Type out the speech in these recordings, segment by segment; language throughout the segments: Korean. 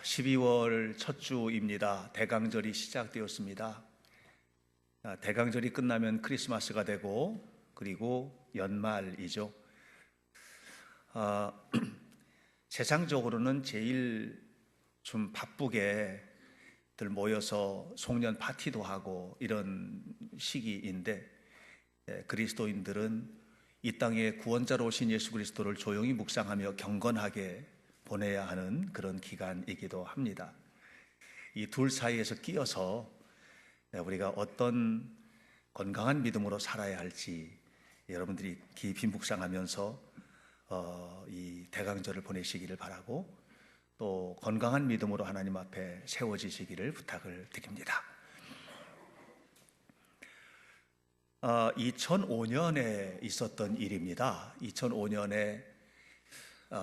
12월 첫 주입니다. 대강절이 시작되었습니다. 대강절이 끝나면 크리스마스가 되고 그리고 연말이죠. 세상적으로는 제일 좀 바쁘게들 모여서 송년 파티도 하고 이런 시기인데, 그리스도인들은 이 땅에 구원자로 오신 예수 그리스도를 조용히 묵상하며 경건하게 보내야 하는 그런 기간이기도 합니다. 이 둘 사이에서 끼어서 우리가 어떤 건강한 믿음으로 살아야 할지 여러분들이 깊이 묵상하면서 이 대강절을 보내시기를 바라고, 또 건강한 믿음으로 하나님 앞에 세워지시기를 부탁을 드립니다. 2005년에 있었던 일입니다. 2005년에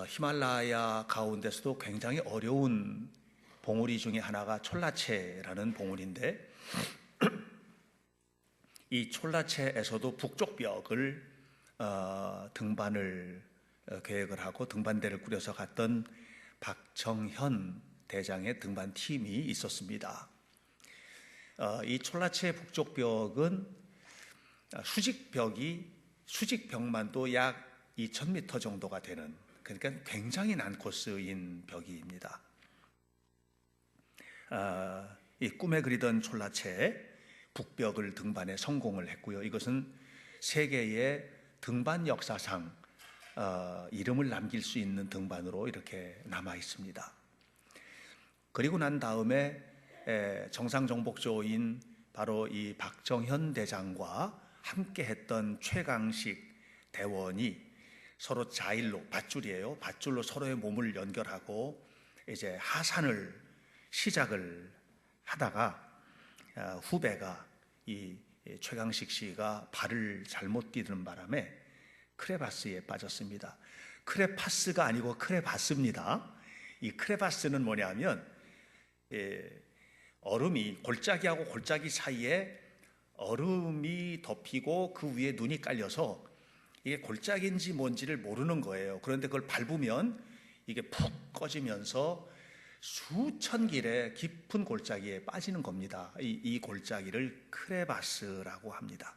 히말라야 가운데서도 굉장히 어려운 봉우리 중에 하나가 촐라체라는 봉우리인데, 이 촐라체에서도 북쪽 벽을 등반을 계획을 하고 등반대를 꾸려서 갔던 박정현 대장의 등반 팀이 있었습니다. 이 촐라체 북쪽 벽은 수직벽만도 약 2000m 정도가 되는, 그러니까 굉장히 난 코스인 벽입니다. 이 꿈에 그리던 촐라체 북벽을 등반에 성공을 했고요. 이것은 세계의 등반 역사상 이름을 남길 수 있는 등반으로 이렇게 남아 있습니다. 그리고 난 다음에 정상 정복조인 바로 이 박정현 대장과 함께 했던 최강식 대원이 서로 자일로, 밧줄로 서로의 몸을 연결하고 이제 하산을 시작을 하다가 후배가 이 최강식 씨가 발을 잘못 디디는 바람에 크레바스에 빠졌습니다. 크레파스가 아니고 크레바스입니다. 이 크레바스는 뭐냐면 얼음이, 골짜기하고 골짜기 사이에 얼음이 덮이고 그 위에 눈이 깔려서 이게 골짜기인지 뭔지를 모르는 거예요. 그런데 그걸 밟으면 이게 푹 꺼지면서 수천 길의 깊은 골짜기에 빠지는 겁니다. 이 골짜기를 크레바스라고 합니다.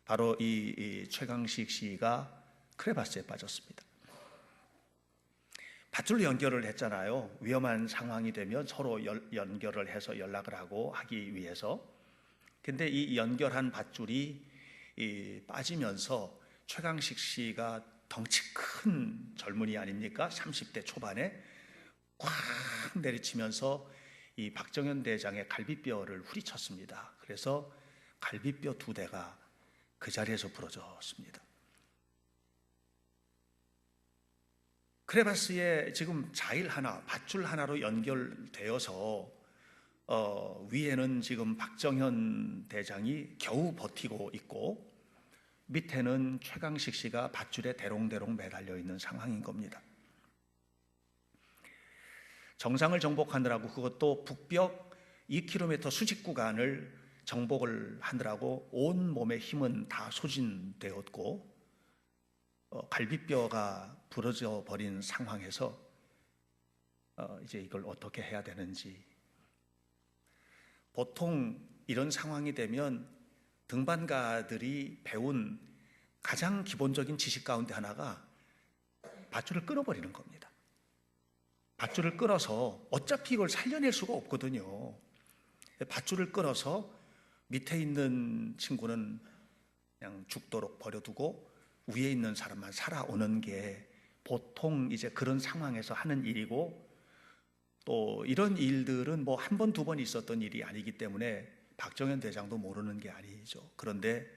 바로 이 최강식 씨가 크레바스에 빠졌습니다. 밧줄로 연결을 했잖아요. 위험한 상황이 되면 서로 연결을 해서 연락을 하기 위해서. 근데 이 연결한 밧줄이 빠지면서 최강식 씨가 덩치 큰 젊은이 아닙니까? 30대 초반에 꽉 내리치면서 이 박정현 대장의 갈비뼈를 후리쳤습니다. 그래서 갈비뼈 2대가 그 자리에서 부러졌습니다. 크레바스에 지금 자일 하나, 밧줄 하나로 연결되어서 위에는 지금 박정현 대장이 겨우 버티고 있고 밑에는 최강식 씨가 밧줄에 대롱대롱 매달려 있는 상황인 겁니다. 정상을 정복하느라고, 그것도 북벽 2km 수직 구간을 정복을 하느라고 온 몸의 힘은 다 소진되었고 갈비뼈가 부러져 버린 상황에서 이제 이걸 어떻게 해야 되는지, 보통 이런 상황이 되면 등반가들이 배운 가장 기본적인 지식 가운데 하나가 밧줄을 끊어버리는 겁니다. 밧줄을 끊어서 어차피 이걸 살려낼 수가 없거든요. 밧줄을 끊어서 밑에 있는 친구는 그냥 죽도록 버려두고 위에 있는 사람만 살아오는 게 보통 이제 그런 상황에서 하는 일이고, 또 이런 일들은 뭐 한 번, 두 번 있었던 일이 아니기 때문에 박정현 대장도 모르는 게 아니죠. 그런데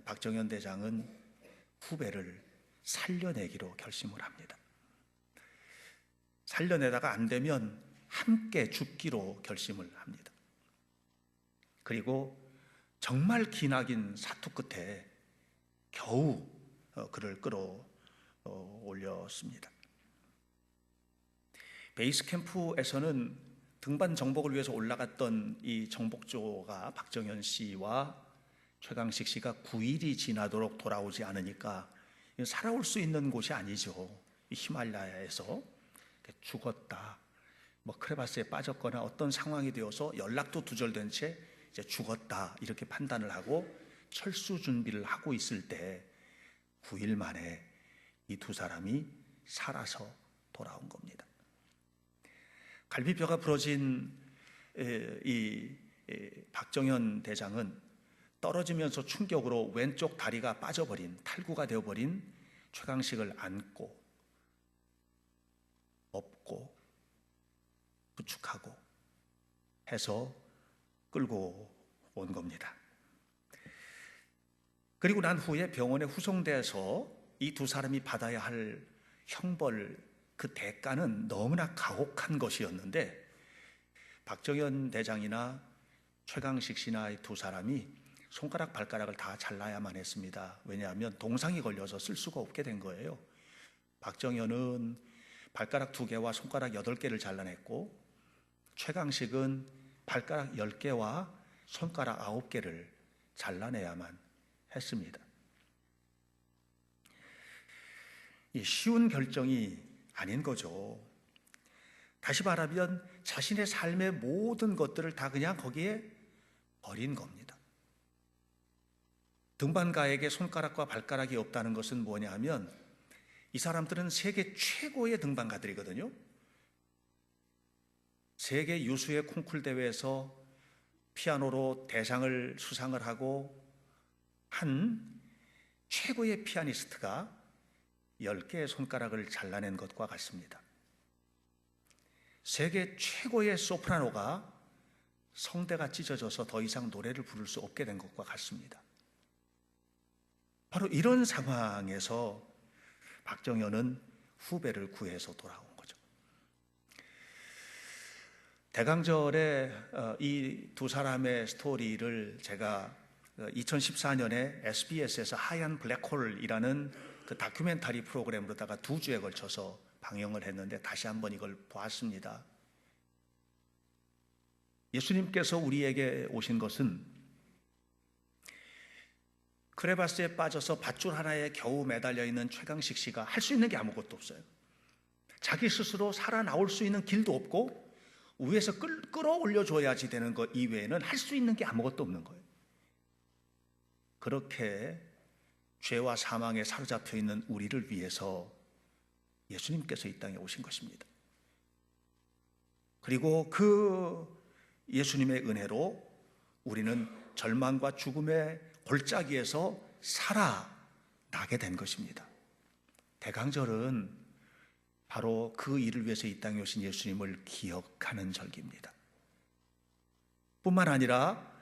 박정현 대장은 후배를 살려내기로 결심을 합니다. 살려내다가 안 되면 함께 죽기로 결심을 합니다. 그리고 정말 기나긴 사투 끝에 겨우 그를 끌어올렸습니다. 베이스 캠프에서는 등반 정복을 위해서 올라갔던 이 정복조가 박정현 씨와 최강식 씨가 9일이 지나도록 돌아오지 않으니까 살아올 수 있는 곳이 아니죠. 히말라야에서 죽었다, 뭐 크레바스에 빠졌거나 어떤 상황이 되어서 연락도 두절된 채 이제 죽었다 이렇게 판단을 하고 철수 준비를 하고 있을 때 9일 만에 이 두 사람이 살아서 돌아온 겁니다. 갈비뼈가 부러진 이 박정현 대장은 떨어지면서 충격으로 왼쪽 다리가 빠져버린, 탈구가 되어버린 최강식을 안고 업고 부축하고 해서 끌고 온 겁니다. 그리고 난 후에 병원에 후송돼서 이 두 사람이 받아야 할 형벌, 그 대가는 너무나 가혹한 것이었는데 박정현 대장이나 최강식 씨나 이 두 사람이 손가락 발가락을 다 잘라야만 했습니다. 왜냐하면 동상이 걸려서 쓸 수가 없게 된 거예요. 박정현은 발가락 2개와 손가락 8개를 잘라냈고 최강식은 발가락 10개와 손가락 9개를 잘라내야만 했습니다. 쉬운 결정이 아닌 거죠. 다시 말하면 자신의 삶의 모든 것들을 다 그냥 거기에 버린 겁니다. 등반가에게 손가락과 발가락이 없다는 것은 뭐냐 하면 이 사람들은 세계 최고의 등반가들이거든요. 세계 유수의 콩쿨 대회에서 피아노로 대상을 수상을 하고 한 최고의 피아니스트가 10개의 손가락을 잘라낸 것과 같습니다. 세계 최고의 소프라노가 성대가 찢어져서 더 이상 노래를 부를 수 없게 된 것과 같습니다. 바로 이런 상황에서 박정현은 후배를 구해서 돌아온 거죠. 대강절의 이 두 사람의 스토리를 제가 2014년에 SBS에서 하얀 블랙홀이라는 그 다큐멘터리 프로그램으로다가 2주에 걸쳐서 방영을 했는데 다시 한번 이걸 보았습니다. 예수님께서 우리에게 오신 것은 크레바스에 빠져서 밧줄 하나에 겨우 매달려 있는 최강식 씨가 할 수 있는 게 아무것도 없어요. 자기 스스로 살아나올 수 있는 길도 없고 위에서 끌어올려줘야지 되는 것 이외에는 할 수 있는 게 아무것도 없는 거예요. 그렇게 죄와 사망에 사로잡혀 있는 우리를 위해서 예수님께서 이 땅에 오신 것입니다. 그리고 그 예수님의 은혜로 우리는 절망과 죽음의 골짜기에서 살아나게 된 것입니다. 대강절은 바로 그 일을 위해서 이 땅에 오신 예수님을 기억하는 절기입니다. 뿐만 아니라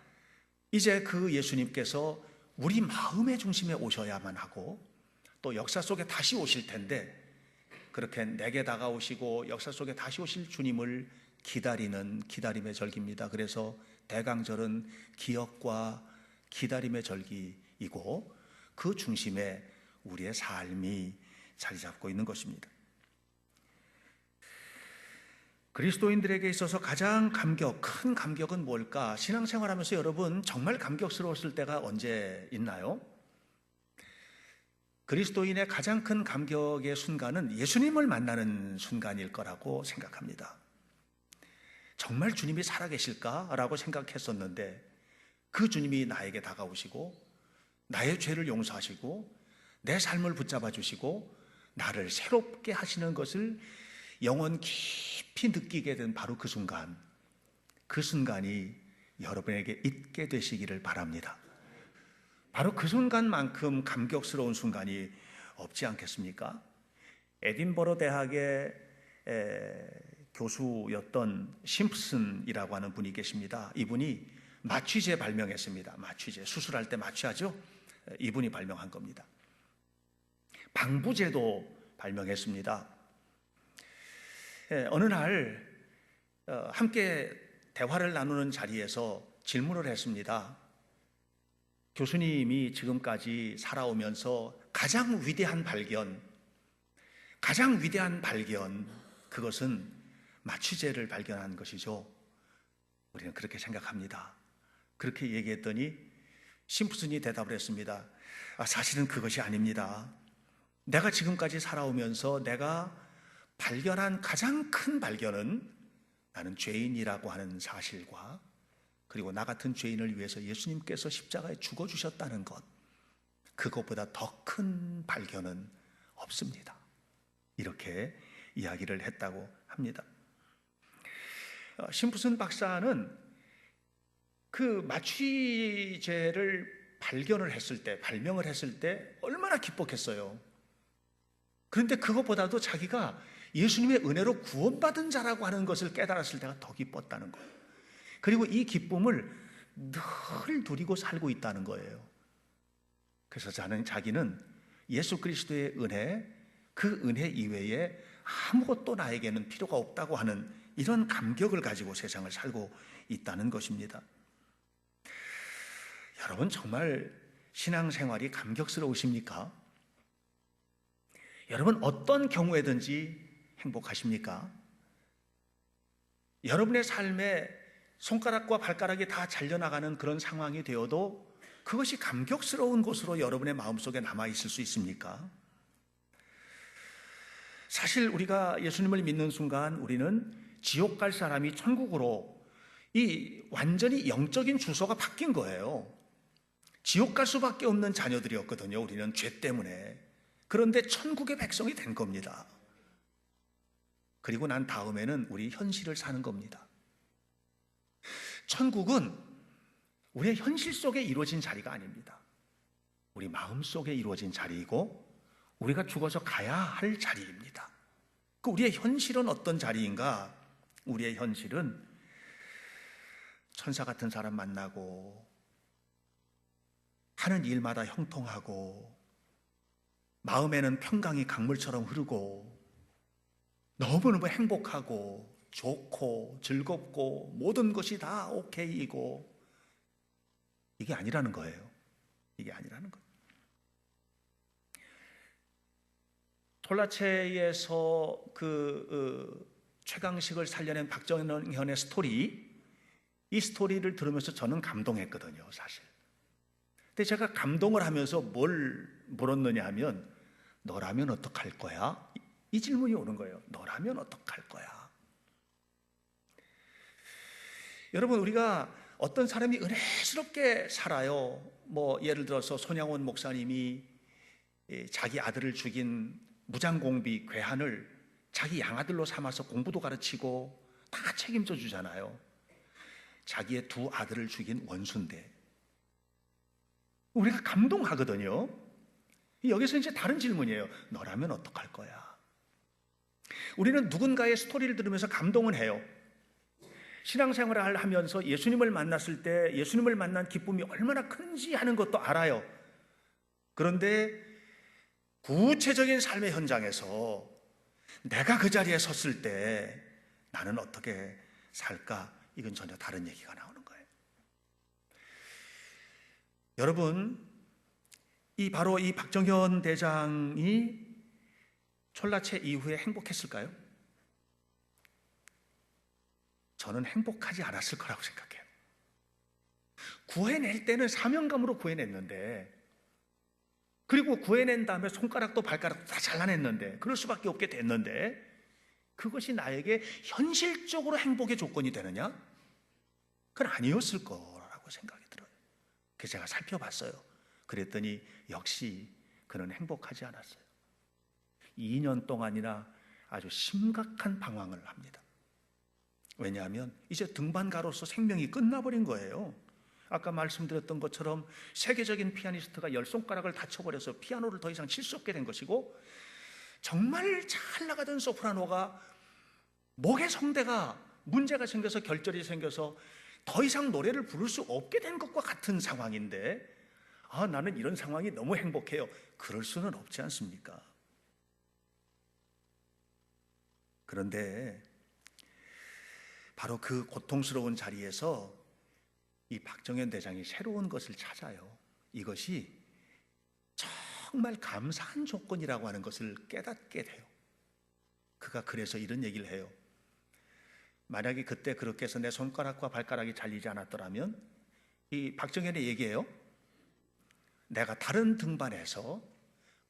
이제 그 예수님께서 우리 마음의 중심에 오셔야만 하고 또 역사 속에 다시 오실 텐데 그렇게 내게 다가오시고 역사 속에 다시 오실 주님을 기다리는 기다림의 절기입니다. 그래서 대강절은 기억과 기다림의 절기이고 그 중심에 우리의 삶이 자리 잡고 있는 것입니다. 그리스도인들에게 있어서 가장 큰 감격은 뭘까? 신앙생활하면서 여러분 정말 감격스러웠을 때가 언제 있나요? 그리스도인의 가장 큰 감격의 순간은 예수님을 만나는 순간일 거라고 생각합니다. 정말 주님이 살아계실까라고 생각했었는데 그 주님이 나에게 다가오시고 나의 죄를 용서하시고 내 삶을 붙잡아 주시고 나를 새롭게 하시는 것을 영혼 깊이 느끼게 된 바로 그 순간, 그 순간이 여러분에게 있게 되시기를 바랍니다. 바로 그 순간만큼 감격스러운 순간이 없지 않겠습니까? 에딘버러 대학의 교수였던 심프슨이라고 하는 분이 계십니다. 이분이 마취제 발명했습니다. 마취제, 수술할 때 마취하죠? 이분이 발명한 겁니다. 방부제도 발명했습니다. 어느 날 함께 대화를 나누는 자리에서 질문을 했습니다. 교수님이 지금까지 살아오면서 가장 위대한 발견, 그것은 마취제를 발견한 것이죠. 우리는 그렇게 생각합니다. 그렇게 얘기했더니 심프슨이 대답을 했습니다. 사실은 그것이 아닙니다. 내가 지금까지 살아오면서 내가 발견한 가장 큰 발견은 나는 죄인이라고 하는 사실과 그리고 나 같은 죄인을 위해서 예수님께서 십자가에 죽어주셨다는 것, 그것보다 더 큰 발견은 없습니다. 이렇게 이야기를 했다고 합니다. 심프슨 박사는 그 마취제를 발명을 했을 때 얼마나 기뻤겠어요. 그런데 그것보다도 자기가 예수님의 은혜로 구원받은 자라고 하는 것을 깨달았을 때가 더 기뻤다는 거예요. 그리고 이 기쁨을 늘 누리고 살고 있다는 거예요. 그래서 자기는 예수 그리스도의 은혜, 그 은혜 이외에 아무것도 나에게는 필요가 없다고 하는 이런 감격을 가지고 세상을 살고 있다는 것입니다. 여러분, 정말 신앙생활이 감격스러우십니까? 여러분, 어떤 경우에든지 행복하십니까? 여러분의 삶에 손가락과 발가락이 다 잘려나가는 그런 상황이 되어도 그것이 감격스러운 것으로 여러분의 마음속에 남아있을 수 있습니까? 사실 우리가 예수님을 믿는 순간 우리는 지옥 갈 사람이 천국으로 이 완전히 영적인 주소가 바뀐 거예요. 지옥 갈 수밖에 없는 자녀들이었거든요. 우리는 죄 때문에. 그런데 천국의 백성이 된 겁니다. 그리고 난 다음에는 우리 현실을 사는 겁니다. 천국은 우리의 현실 속에 이루어진 자리가 아닙니다. 우리 마음 속에 이루어진 자리이고 우리가 죽어서 가야 할 자리입니다. 그 우리의 현실은 어떤 자리인가? 우리의 현실은 천사 같은 사람 만나고 하는 일마다 형통하고 마음에는 평강이 강물처럼 흐르고 너무너무 행복하고 좋고 즐겁고 모든 것이 다 오케이이고, 이게 아니라는 거예요. 이게 아니라는 거예요. 톨라체에서 최강식을 살려낸 박정현의 스토리, 이 스토리를 들으면서 저는 감동했거든요, 사실. 근데 제가 감동을 하면서 뭘 물었느냐 하면, 너라면 어떡할 거야? 이 질문이 오는 거예요. 너라면 어떡할 거야? 여러분, 우리가 어떤 사람이 은혜스럽게 살아요. 예를 들어서 손양원 목사님이 자기 아들을 죽인 무장공비 괴한을 자기 양아들로 삼아서 공부도 가르치고 다 책임져 주잖아요. 자기의 두 아들을 죽인 원수인데 우리가 감동하거든요. 여기서 이제 다른 질문이에요. 너라면 어떡할 거야? 우리는 누군가의 스토리를 들으면서 감동은 해요. 신앙생활을 하면서 예수님을 만났을 때 예수님을 만난 기쁨이 얼마나 큰지 하는 것도 알아요. 그런데 구체적인 삶의 현장에서 내가 그 자리에 섰을 때 나는 어떻게 살까? 이건 전혀 다른 얘기가 나오는 거예요. 여러분, 바로 이 박정현 대장이 촐라체 이후에 행복했을까요? 저는 행복하지 않았을 거라고 생각해요. 구해낼 때는 사명감으로 구해냈는데, 그리고 구해낸 다음에 손가락도 발가락도 다 잘라냈는데, 그럴 수밖에 없게 됐는데, 그것이 나에게 현실적으로 행복의 조건이 되느냐? 그건 아니었을 거라고 생각이 들어요. 그래서 제가 살펴봤어요. 그랬더니 역시 그는 행복하지 않았어요. 2년 동안이나 아주 심각한 방황을 합니다. 왜냐하면 이제 등반가로서 생명이 끝나버린 거예요. 아까 말씀드렸던 것처럼 세계적인 피아니스트가 10손가락을 다쳐버려서 피아노를 더 이상 칠 수 없게 된 것이고, 정말 잘 나가던 소프라노가 목의 성대가 문제가 생겨서 결절이 생겨서 더 이상 노래를 부를 수 없게 된 것과 같은 상황인데, 나는 이런 상황이 너무 행복해요. 그럴 수는 없지 않습니까? 그런데 바로 그 고통스러운 자리에서 이 박정현 대장이 새로운 것을 찾아요. 이것이 정말 감사한 조건이라고 하는 것을 깨닫게 돼요. 그가 그래서 이런 얘기를 해요. 만약에 그때 그렇게 해서 내 손가락과 발가락이 잘리지 않았더라면, 이 박정현의 얘기예요. 내가 다른 등반에서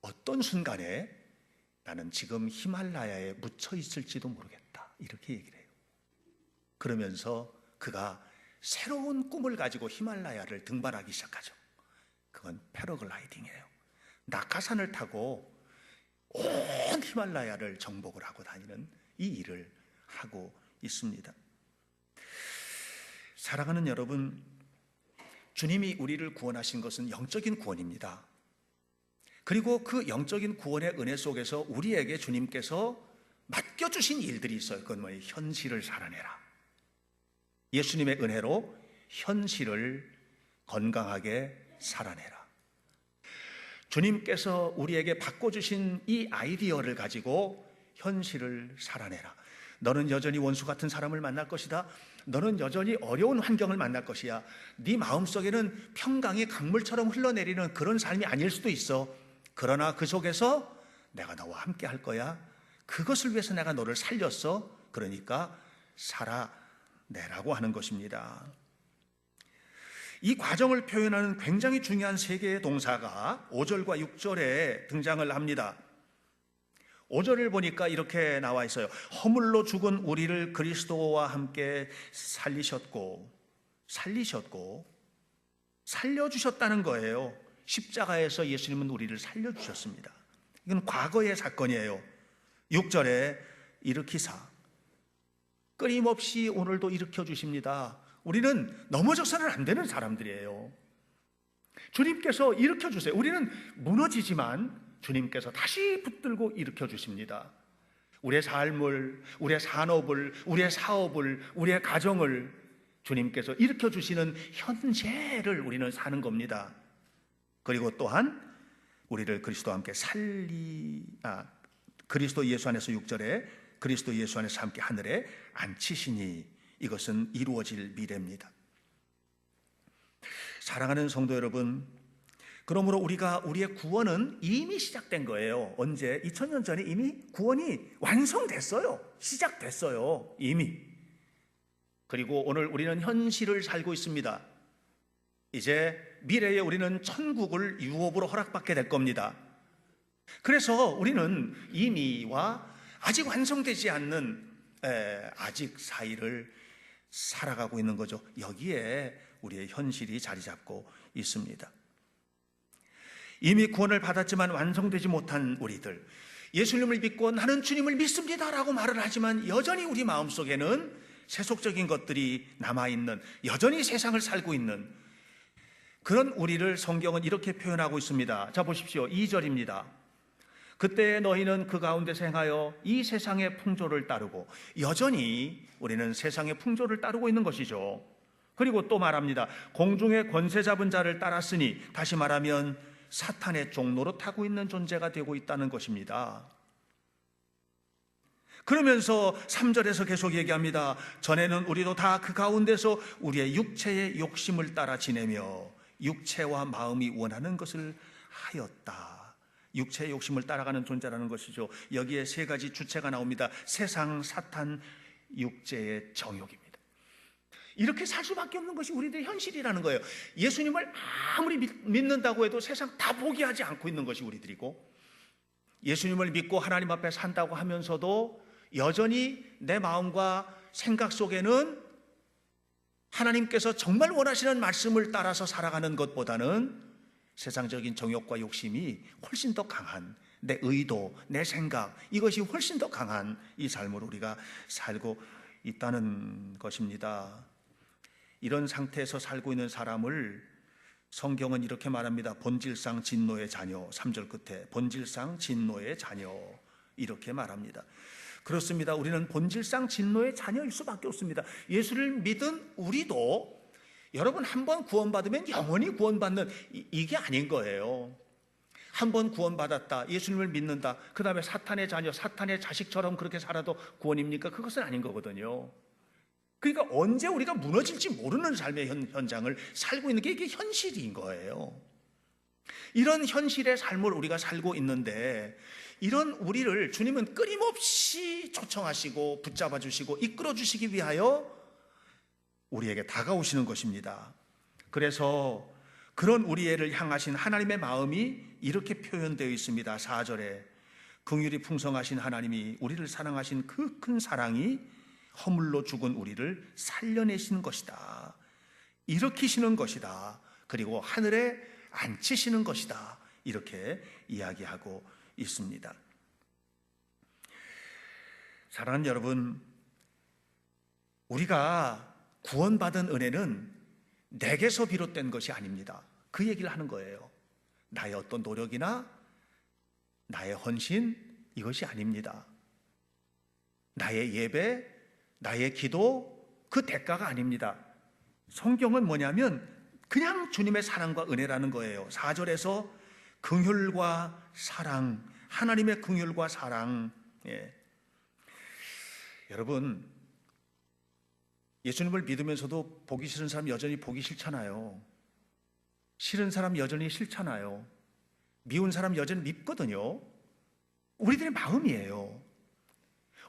어떤 순간에 나는 지금 히말라야에 묻혀 있을지도 모르겠다. 이렇게 얘기를 해요. 그러면서 그가 새로운 꿈을 가지고 히말라야를 등반하기 시작하죠. 그건 패러글라이딩이에요. 낙하산을 타고 온 히말라야를 정복을 하고 다니는 이 일을 하고 있습니다. 사랑하는 여러분, 주님이 우리를 구원하신 것은 영적인 구원입니다. 그리고 그 영적인 구원의 은혜 속에서 우리에게 주님께서 맡겨주신 일들이 있어요. 그건 뭐예요? 현실을 살아내라. 예수님의 은혜로 현실을 건강하게 살아내라. 주님께서 우리에게 바꿔주신 이 아이디어를 가지고 현실을 살아내라. 너는 여전히 원수 같은 사람을 만날 것이다. 너는 여전히 어려운 환경을 만날 것이야. 네 마음속에는 평강이 강물처럼 흘러내리는 그런 삶이 아닐 수도 있어. 그러나 그 속에서 내가 너와 함께 할 거야. 그것을 위해서 내가 너를 살렸어. 그러니까 살아내라고 하는 것입니다. 이 과정을 표현하는 굉장히 중요한 세 개의 동사가 5절과 6절에 등장을 합니다. 5절을 보니까 이렇게 나와 있어요. 허물로 죽은 우리를 그리스도와 함께 살려주셨다는 거예요. 십자가에서 예수님은 우리를 살려주셨습니다. 이건 과거의 사건이에요. 6절에 일으키사 끊임없이 오늘도 일으켜 주십니다. 우리는 넘어져서는 안 되는 사람들이에요. 주님께서 일으켜 주세요. 우리는 무너지지만 주님께서 다시 붙들고 일으켜 주십니다. 우리의 삶을, 우리의 산업을, 우리의 사업을, 우리의 가정을 주님께서 일으켜 주시는 현재를 우리는 사는 겁니다. 그리고 또한 우리를 그리스도와 함께 그리스도 예수 안에서 6절에 그리스도 예수 안에서 함께 하늘에 앉히시니 이것은 이루어질 미래입니다. 사랑하는 성도 여러분, 그러므로 우리의 구원은 이미 시작된 거예요. 언제? 2000년 전에 이미 구원이 완성됐어요. 시작됐어요. 이미. 그리고 오늘 우리는 현실을 살고 있습니다. 이제 미래에 우리는 천국을 유업으로 허락받게 될 겁니다. 그래서 우리는 이미와 아직 완성되지 않는 아직 사이를 살아가고 있는 거죠. 여기에 우리의 현실이 자리 잡고 있습니다. 이미 구원을 받았지만 완성되지 못한 우리들, 예수님을 믿고 나는 주님을 믿습니다라고 말을 하지만 여전히 우리 마음속에는 세속적인 것들이 남아있는, 여전히 세상을 살고 있는 그런 우리를 성경은 이렇게 표현하고 있습니다. 자, 보십시오. 2절입니다. 그때 너희는 그 가운데서 행하여 이 세상의 풍조를 따르고, 여전히 우리는 세상의 풍조를 따르고 있는 것이죠. 그리고 또 말합니다. 공중의 권세 잡은 자를 따랐으니, 다시 말하면 사탄의 종로로 타고 있는 존재가 되고 있다는 것입니다. 그러면서 3절에서 계속 얘기합니다. 전에는 우리도 다 그 가운데서 우리의 육체의 욕심을 따라 지내며 육체와 마음이 원하는 것을 하였다. 육체의 욕심을 따라가는 존재라는 것이죠. 여기에 세 가지 주체가 나옵니다. 세상, 사탄, 육체의 정욕입니다. 이렇게 살 수밖에 없는 것이 우리들의 현실이라는 거예요. 예수님을 아무리 믿는다고 해도 세상 다 포기하지 않고 있는 것이 우리들이고, 예수님을 믿고 하나님 앞에 산다고 하면서도 여전히 내 마음과 생각 속에는 하나님께서 정말 원하시는 말씀을 따라서 살아가는 것보다는 세상적인 정욕과 욕심이 훨씬 더 강한, 내 의도, 내 생각, 이것이 훨씬 더 강한 이 삶을 우리가 살고 있다는 것입니다. 이런 상태에서 살고 있는 사람을 성경은 이렇게 말합니다. 본질상 진노의 자녀. 3절 끝에 본질상 진노의 자녀, 이렇게 말합니다. 그렇습니다. 우리는 본질상 진노의 자녀일 수밖에 없습니다. 예수를 믿은 우리도 여러분, 한번 구원받으면 영원히 구원받는 이게 아닌 거예요. 한번 구원받았다, 예수님을 믿는다, 그 다음에 사탄의 자녀, 사탄의 자식처럼 그렇게 살아도 구원입니까? 그것은 아닌 거거든요. 그러니까 언제 우리가 무너질지 모르는 삶의 현장을 살고 있는 게 이게 현실인 거예요. 이런 현실의 삶을 우리가 살고 있는데, 이런 우리를 주님은 끊임없이 초청하시고 붙잡아 주시고 이끌어 주시기 위하여 우리에게 다가오시는 것입니다. 그래서 그런 우리를 향하신 하나님의 마음이 이렇게 표현되어 있습니다. 4절에 긍휼이 풍성하신 하나님이 우리를 사랑하신 그 큰 사랑이 허물로 죽은 우리를 살려내신 것이다. 일으키시는 것이다. 그리고 하늘에 앉히시는 것이다. 이렇게 이야기하고 있습니다. 사랑하는 여러분, 우리가 구원받은 은혜는 내게서 비롯된 것이 아닙니다. 그 얘기를 하는 거예요. 나의 어떤 노력이나 나의 헌신, 이것이 아닙니다. 나의 예배, 나의 기도, 그 대가가 아닙니다. 성경은 뭐냐면 그냥 주님의 사랑과 은혜라는 거예요. 4절에서 긍휼과 사랑, 하나님의 긍휼과 사랑. 여러분, 예수님을 믿으면서도 보기 싫은 사람 여전히 보기 싫잖아요. 싫은 사람 여전히 싫잖아요. 미운 사람 여전히 밉거든요. 우리들의 마음이에요.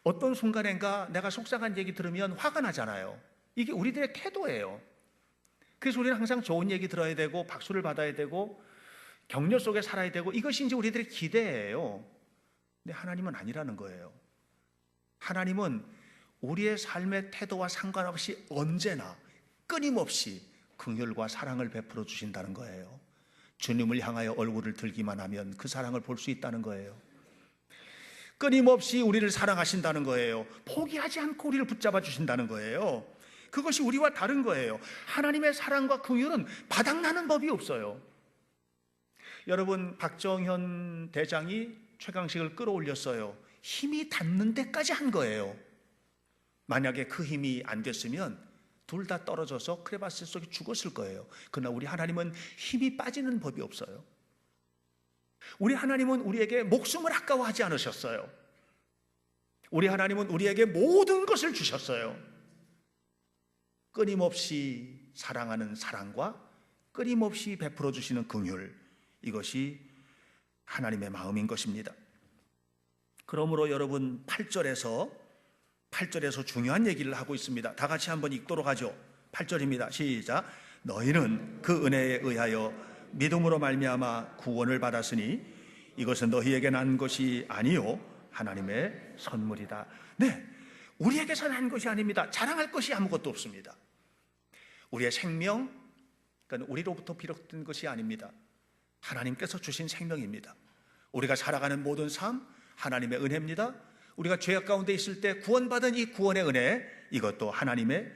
어떤 순간인가 내가 속상한 얘기 들으면 화가 나잖아요. 이게 우리들의 태도예요. 그래서 우리는 항상 좋은 얘기 들어야 되고 박수를 받아야 되고 격려 속에 살아야 되고, 이것이 이제 우리들의 기대예요. 근데 하나님은 아니라는 거예요. 하나님은 우리의 삶의 태도와 상관없이 언제나 끊임없이 긍휼과 사랑을 베풀어 주신다는 거예요. 주님을 향하여 얼굴을 들기만 하면 그 사랑을 볼 수 있다는 거예요. 끊임없이 우리를 사랑하신다는 거예요. 포기하지 않고 우리를 붙잡아 주신다는 거예요. 그것이 우리와 다른 거예요. 하나님의 사랑과 긍휼은 바닥나는 법이 없어요. 여러분, 박정현 대장이 최강식을 끌어올렸어요. 힘이 닿는 데까지 한 거예요. 만약에 그 힘이 안 됐으면 둘 다 떨어져서 크레바스 속에 죽었을 거예요. 그러나 우리 하나님은 힘이 빠지는 법이 없어요. 우리 하나님은 우리에게 목숨을 아까워하지 않으셨어요. 우리 하나님은 우리에게 모든 것을 주셨어요. 끊임없이 사랑하는 사랑과 끊임없이 베풀어 주시는 긍휼, 이것이 하나님의 마음인 것입니다. 그러므로 여러분, 8절에서 중요한 얘기를 하고 있습니다. 다 같이 한번 읽도록 하죠. 8절입니다. 시작. 너희는 그 은혜에 의하여 믿음으로 말미암아 구원을 받았으니 이것은 너희에게 난 것이 아니요 하나님의 선물이다. 네, 우리에게서 난 것이 아닙니다. 자랑할 것이 아무것도 없습니다. 우리의 생명, 그러니까 우리로부터 비롯된 것이 아닙니다. 하나님께서 주신 생명입니다. 우리가 살아가는 모든 삶, 하나님의 은혜입니다. 우리가 죄악 가운데 있을 때 구원받은 이 구원의 은혜, 이것도 하나님의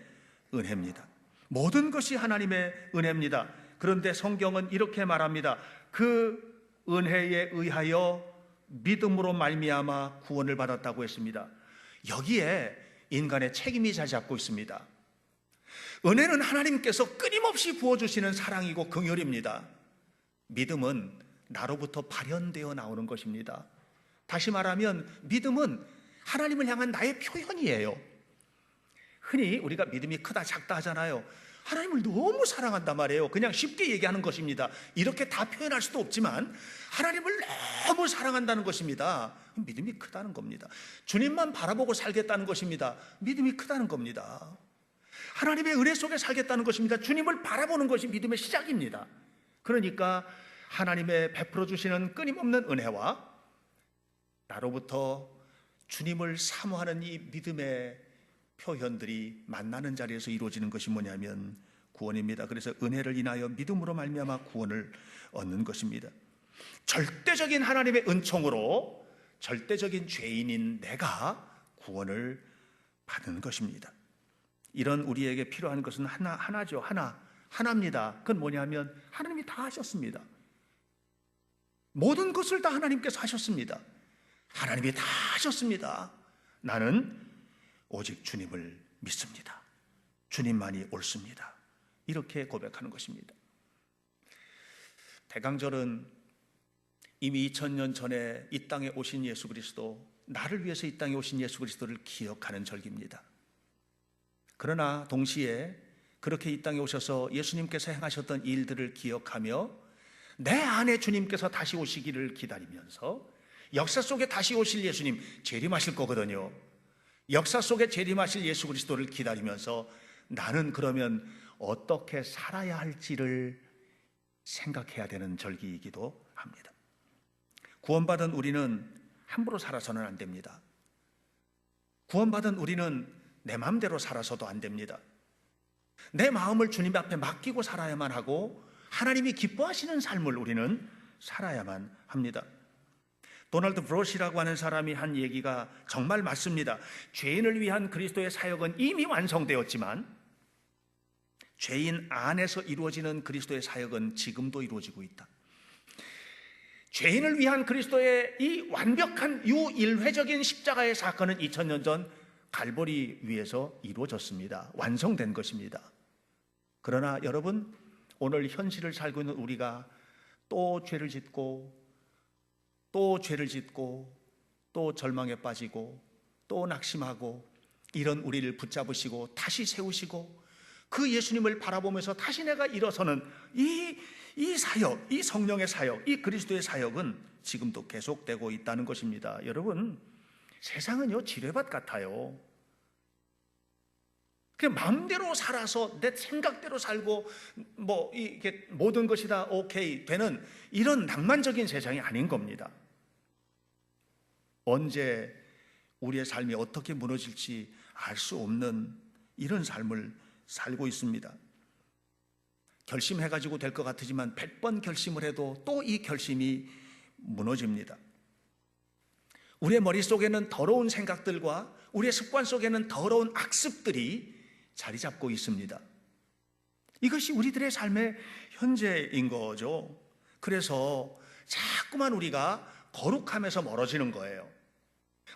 은혜입니다. 모든 것이 하나님의 은혜입니다. 그런데 성경은 이렇게 말합니다. 그 은혜에 의하여 믿음으로 말미암아 구원을 받았다고 했습니다. 여기에 인간의 책임이 자리 잡고 있습니다. 은혜는 하나님께서 끊임없이 부어주시는 사랑이고 긍휼입니다. 믿음은 나로부터 발현되어 나오는 것입니다. 다시 말하면 믿음은 하나님을 향한 나의 표현이에요. 흔히 우리가 믿음이 크다 작다 하잖아요. 하나님을 너무 사랑한단 말이에요. 그냥 쉽게 얘기하는 것입니다. 이렇게 다 표현할 수도 없지만 하나님을 너무 사랑한다는 것입니다. 믿음이 크다는 겁니다. 주님만 바라보고 살겠다는 것입니다. 믿음이 크다는 겁니다. 하나님의 은혜 속에 살겠다는 것입니다. 주님을 바라보는 것이 믿음의 시작입니다. 그러니까 하나님의 베풀어 주시는 끊임없는 은혜와 나로부터 주님을 사모하는 이 믿음의 표현들이 만나는 자리에서 이루어지는 것이 뭐냐면 구원입니다. 그래서 은혜를 인하여 믿음으로 말미암아 구원을 얻는 것입니다. 절대적인 하나님의 은총으로 절대적인 죄인인 내가 구원을 받는 것입니다. 이런 우리에게 필요한 것은 하나죠. 하나입니다. 그건 뭐냐면 하나님이 다 하셨습니다. 모든 것을 다 하나님께서 하셨습니다. 하나님이 다 하셨습니다. 나는 오직 주님을 믿습니다. 주님만이 옳습니다. 이렇게 고백하는 것입니다. 대강절은 이미 2000년 전에 이 땅에 오신 예수 그리스도, 나를 위해서 이 땅에 오신 예수 그리스도를 기억하는 절기입니다. 그러나 동시에 그렇게 이 땅에 오셔서 예수님께서 행하셨던 일들을 기억하며 내 안에 주님께서 다시 오시기를 기다리면서 역사 속에 다시 오실 예수님, 재림하실 거거든요. 역사 속에 재림하실 예수 그리스도를 기다리면서 나는 그러면 어떻게 살아야 할지를 생각해야 되는 절기이기도 합니다. 구원받은 우리는 함부로 살아서는 안 됩니다. 구원받은 우리는 내 마음대로 살아서도 안 됩니다. 내 마음을 주님 앞에 맡기고 살아야만 하고 하나님이 기뻐하시는 삶을 우리는 살아야만 합니다. 도널드 브롯이라고 하는 사람이 한 얘기가 정말 맞습니다. 죄인을 위한 그리스도의 사역은 이미 완성되었지만 죄인 안에서 이루어지는 그리스도의 사역은 지금도 이루어지고 있다. 죄인을 위한 그리스도의 이 완벽한 유일회적인 십자가의 사건은 2000년 전 갈보리 위에서 이루어졌습니다. 완성된 것입니다. 그러나 여러분, 오늘 현실을 살고 있는 우리가 또 죄를 짓고 또 죄를 짓고 또 절망에 빠지고 또 낙심하고 이런 우리를 붙잡으시고 다시 세우시고 그 예수님을 바라보면서 다시 내가 일어서는 이 사역, 이 성령의 사역, 이 그리스도의 사역은 지금도 계속되고 있다는 것입니다. 여러분, 세상은요 지뢰밭 같아요. 그냥 마음대로 살아서 내 생각대로 살고 뭐 이게 모든 것이 다 오케이 되는 이런 낭만적인 세상이 아닌 겁니다. 언제 우리의 삶이 어떻게 무너질지 알 수 없는 이런 삶을 살고 있습니다. 결심해가지고 될 것 같지만 100번 결심을 해도 또 이 결심이 무너집니다. 우리의 머릿속에는 더러운 생각들과 우리의 습관 속에는 더러운 악습들이 자리 잡고 있습니다. 이것이 우리들의 삶의 현재인 거죠. 그래서 자꾸만 우리가 거룩함에서 멀어지는 거예요.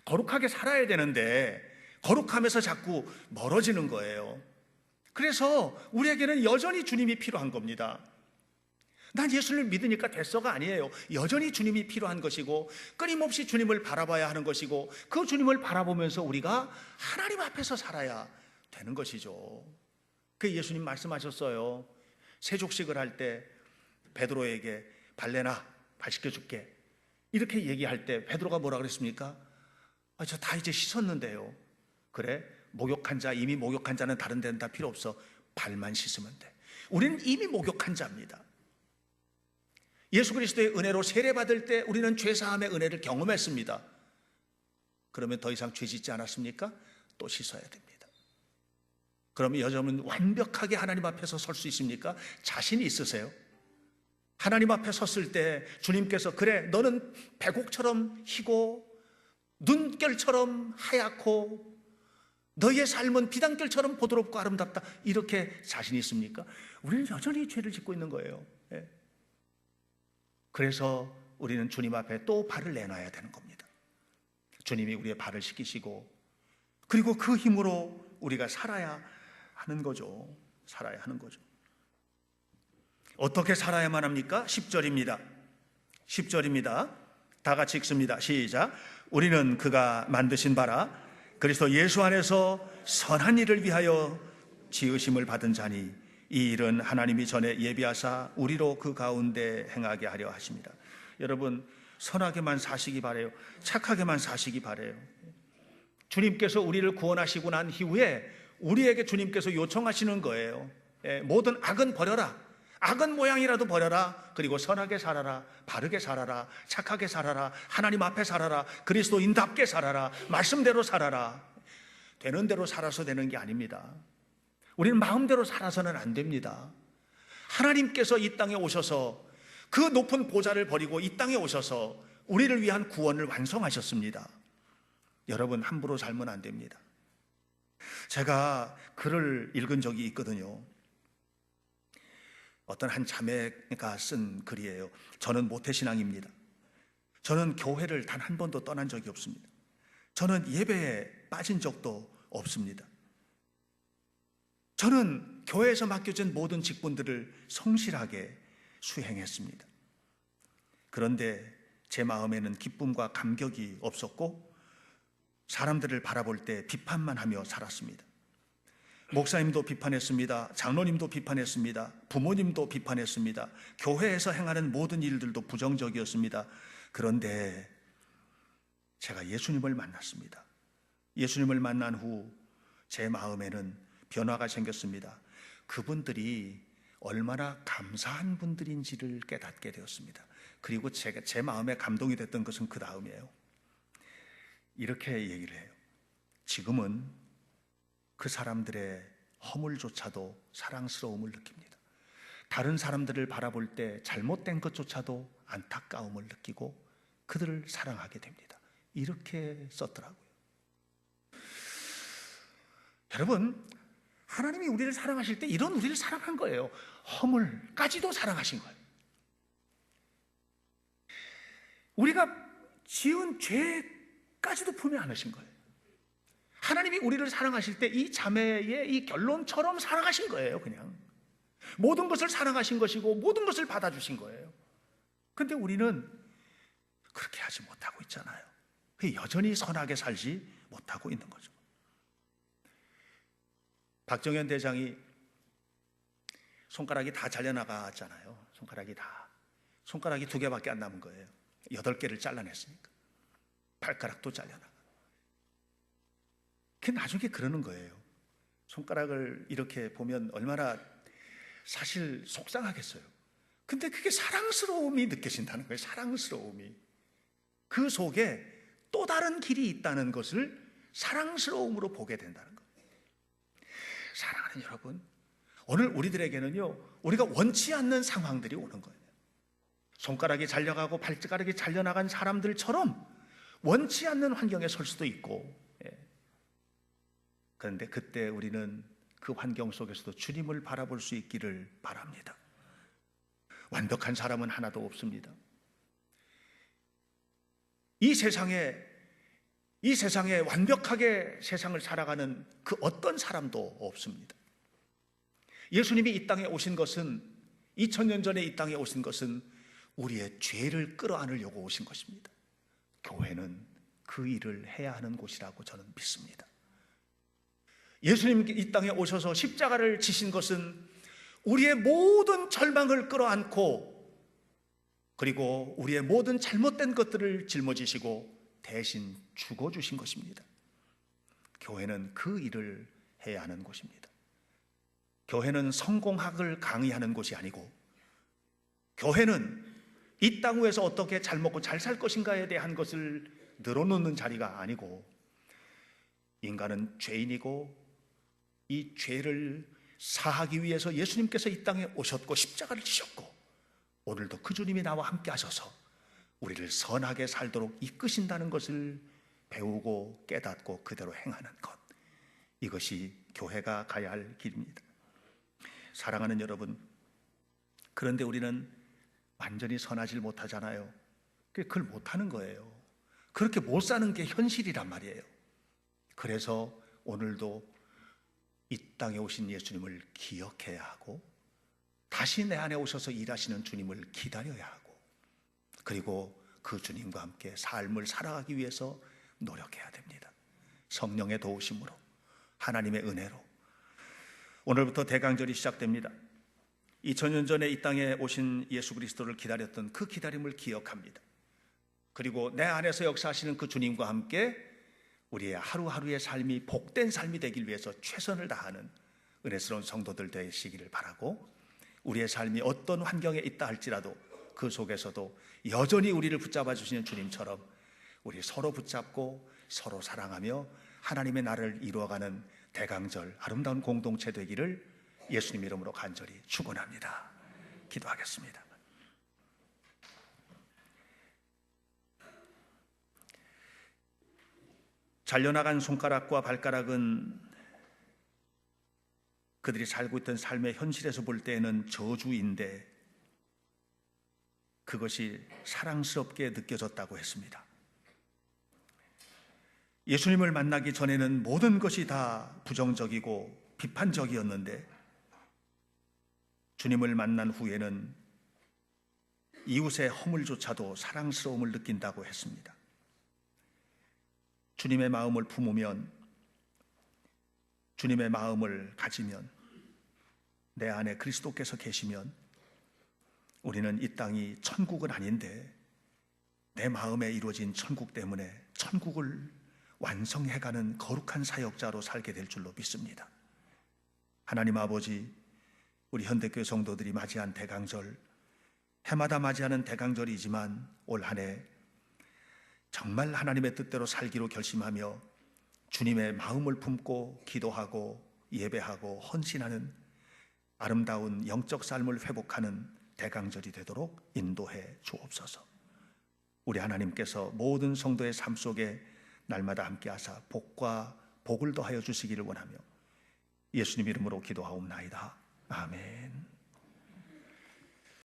거룩하게 살아야 되는데 거룩함에서 자꾸 멀어지는 거예요. 그래서 우리에게는 여전히 주님이 필요한 겁니다. 난 예수를 믿으니까 됐어가 아니에요. 여전히 주님이 필요한 것이고 끊임없이 주님을 바라봐야 하는 것이고 그 주님을 바라보면서 우리가 하나님 앞에서 살아야 되는 것이죠. 그 예수님 말씀하셨어요. 세족식을 할 때 베드로에게 발레나 발 씻겨줄게 이렇게 얘기할 때 베드로가 뭐라 그랬습니까? 저 다 이제 씻었는데요. 그래? 목욕한 자, 이미 목욕한 자는 다른 데는 다 필요 없어. 발만 씻으면 돼. 우리는 이미 목욕한 자입니다. 예수 그리스도의 은혜로 세례받을 때 우리는 죄사함의 은혜를 경험했습니다. 그러면 더 이상 죄 짓지 않았습니까? 또 씻어야 됩니다. 그러면 여러분 완벽하게 하나님 앞에서 설 수 있습니까? 자신이 있으세요? 하나님 앞에 섰을 때 주님께서 그래 너는 백옥처럼 희고 눈결처럼 하얗고 너의 삶은 비단결처럼 보드롭고 아름답다 이렇게 자신 있습니까? 우리는 여전히 죄를 짓고 있는 거예요. 그래서 우리는 주님 앞에 또 발을 내놔야 되는 겁니다. 주님이 우리의 발을 씻기시고 그리고 그 힘으로 우리가 살아야 하는 거죠. 살아야 하는 거죠. 어떻게 살아야만 합니까? 10절입니다. 10절입니다. 다 같이 읽습니다. 시작. 우리는 그가 만드신 바라 그리스도 예수 안에서 선한 일을 위하여 지으심을 받은 자니 이 일은 하나님이 전에 예비하사 우리로 그 가운데 행하게 하려 하십니다. 여러분 선하게만 사시기 바래요. 착하게만 사시기 바래요. 주님께서 우리를 구원하시고 난 이후에 우리에게 주님께서 요청하시는 거예요. 모든 악은 버려라. 악은 모양이라도 버려라. 그리고 선하게 살아라. 바르게 살아라. 착하게 살아라. 하나님 앞에 살아라. 그리스도인답게 살아라. 말씀대로 살아라. 되는 대로 살아서 되는 게 아닙니다. 우리는 마음대로 살아서는 안 됩니다. 하나님께서 이 땅에 오셔서 그 높은 보좌를 버리고 이 땅에 오셔서 우리를 위한 구원을 완성하셨습니다. 여러분 함부로 살면 안 됩니다. 제가 글을 읽은 적이 있거든요. 어떤 한 자매가 쓴 글이에요. 저는 모태신앙입니다. 저는 교회를 단 한 번도 떠난 적이 없습니다. 저는 예배에 빠진 적도 없습니다. 저는 교회에서 맡겨진 모든 직분들을 성실하게 수행했습니다. 그런데 제 마음에는 기쁨과 감격이 없었고 사람들을 바라볼 때 비판만 하며 살았습니다. 목사님도 비판했습니다. 장로님도 비판했습니다. 부모님도 비판했습니다. 교회에서 행하는 모든 일들도 부정적이었습니다. 그런데 제가 예수님을 만났습니다. 예수님을 만난 후 제 마음에는 변화가 생겼습니다. 그분들이 얼마나 감사한 분들인지를 깨닫게 되었습니다. 그리고 제 마음에 감동이 됐던 것은 그 다음이에요. 이렇게 얘기를 해요. 지금은 그 사람들의 허물조차도 사랑스러움을 느낍니다. 다른 사람들을 바라볼 때 잘못된 것조차도 안타까움을 느끼고 그들을 사랑하게 됩니다. 이렇게 썼더라고요. 여러분, 하나님이 우리를 사랑하실 때 이런 우리를 사랑한 거예요. 허물까지도 사랑하신 거예요. 우리가 지은 죄까지도 품에 안으신 거예요. 하나님이 우리를 사랑하실 때 이 자매의 이 결론처럼 사랑하신 거예요. 그냥 모든 것을 사랑하신 것이고 모든 것을 받아주신 거예요. 근데 우리는 그렇게 하지 못하고 있잖아요. 여전히 선하게 살지 못하고 있는 거죠. 박정현 대장이 손가락이 다 잘려나갔잖아요. 손가락이 2개밖에 안 남은 거예요. 8개를 잘라냈으니까. 발가락도 잘려나가. 그 나중에 그러는 거예요. 손가락을 이렇게 보면 얼마나 사실 속상하겠어요. 근데 그게 사랑스러움이 느껴진다는 거예요. 사랑스러움이. 그 속에 또 다른 길이 있다는 것을 사랑스러움으로 보게 된다는 거예요. 사랑하는 여러분, 오늘 우리들에게는요, 우리가 원치 않는 상황들이 오는 거예요. 손가락이 잘려가고 발가락이 잘려나간 사람들처럼 원치 않는 환경에 설 수도 있고, 그런데 그때 우리는 그 환경 속에서도 주님을 바라볼 수 있기를 바랍니다. 완벽한 사람은 하나도 없습니다. 이 세상에 완벽하게 세상을 살아가는 그 어떤 사람도 없습니다. 예수님이 이 땅에 오신 것은, 2000년 전에 이 땅에 오신 것은 우리의 죄를 끌어안으려고 오신 것입니다. 교회는 그 일을 해야 하는 곳이라고 저는 믿습니다. 예수님 이 땅에 오셔서 십자가를 지신 것은 우리의 모든 절망을 끌어안고, 그리고 우리의 모든 잘못된 것들을 짊어지시고 대신 죽어주신 것입니다. 교회는 그 일을 해야 하는 곳입니다. 교회는 성공학을 강의하는 곳이 아니고, 교회는 이 땅 위에서 어떻게 잘 먹고 잘 살 것인가에 대한 것을 늘어놓는 자리가 아니고, 인간은 죄인이고 이 죄를 사하기 위해서 예수님께서 이 땅에 오셨고 십자가를 지셨고, 오늘도 그 주님이 나와 함께 하셔서 우리를 선하게 살도록 이끄신다는 것을 배우고 깨닫고 그대로 행하는 것, 이것이 교회가 가야 할 길입니다. 사랑하는 여러분, 그런데 우리는 완전히 선하지 못하잖아요. 그걸 못하는 거예요. 그렇게 못 사는 게 현실이란 말이에요. 그래서 오늘도 이 땅에 오신 예수님을 기억해야 하고, 다시 내 안에 오셔서 일하시는 주님을 기다려야 하고, 그리고 그 주님과 함께 삶을 살아가기 위해서 노력해야 됩니다. 성령의 도우심으로, 하나님의 은혜로. 오늘부터 대강절이 시작됩니다. 2000년 전에 이 땅에 오신 예수 그리스도를 기다렸던 그 기다림을 기억합니다. 그리고 내 안에서 역사하시는 그 주님과 함께 우리의 하루하루의 삶이 복된 삶이 되길 위해서 최선을 다하는 은혜스러운 성도들 되시기를 바라고, 우리의 삶이 어떤 환경에 있다 할지라도 그 속에서도 여전히 우리를 붙잡아 주시는 주님처럼 우리 서로 붙잡고 서로 사랑하며 하나님의 나라를 이루어가는 대강절 아름다운 공동체 되기를 예수님 이름으로 간절히 축원합니다. 기도하겠습니다. 잘려나간 손가락과 발가락은 그들이 살고 있던 삶의 현실에서 볼 때에는 저주인데, 그것이 사랑스럽게 느껴졌다고 했습니다. 예수님을 만나기 전에는 모든 것이 다 부정적이고 비판적이었는데, 주님을 만난 후에는 이웃의 허물조차도 사랑스러움을 느낀다고 했습니다. 주님의 마음을 품으면, 주님의 마음을 가지면, 내 안에 그리스도께서 계시면 우리는 이 땅이 천국은 아닌데 내 마음에 이루어진 천국 때문에 천국을 완성해가는 거룩한 사역자로 살게 될 줄로 믿습니다. 하나님 아버지, 우리 현대교회 성도들이 맞이한 대강절, 해마다 맞이하는 대강절이지만 올 한 해 정말 하나님의 뜻대로 살기로 결심하며 주님의 마음을 품고 기도하고 예배하고 헌신하는 아름다운 영적 삶을 회복하는 대강절이 되도록 인도해 주옵소서. 우리 하나님께서 모든 성도의 삶 속에 날마다 함께하사 복과 복을 더하여 주시기를 원하며 예수님 이름으로 기도하옵나이다. 아멘.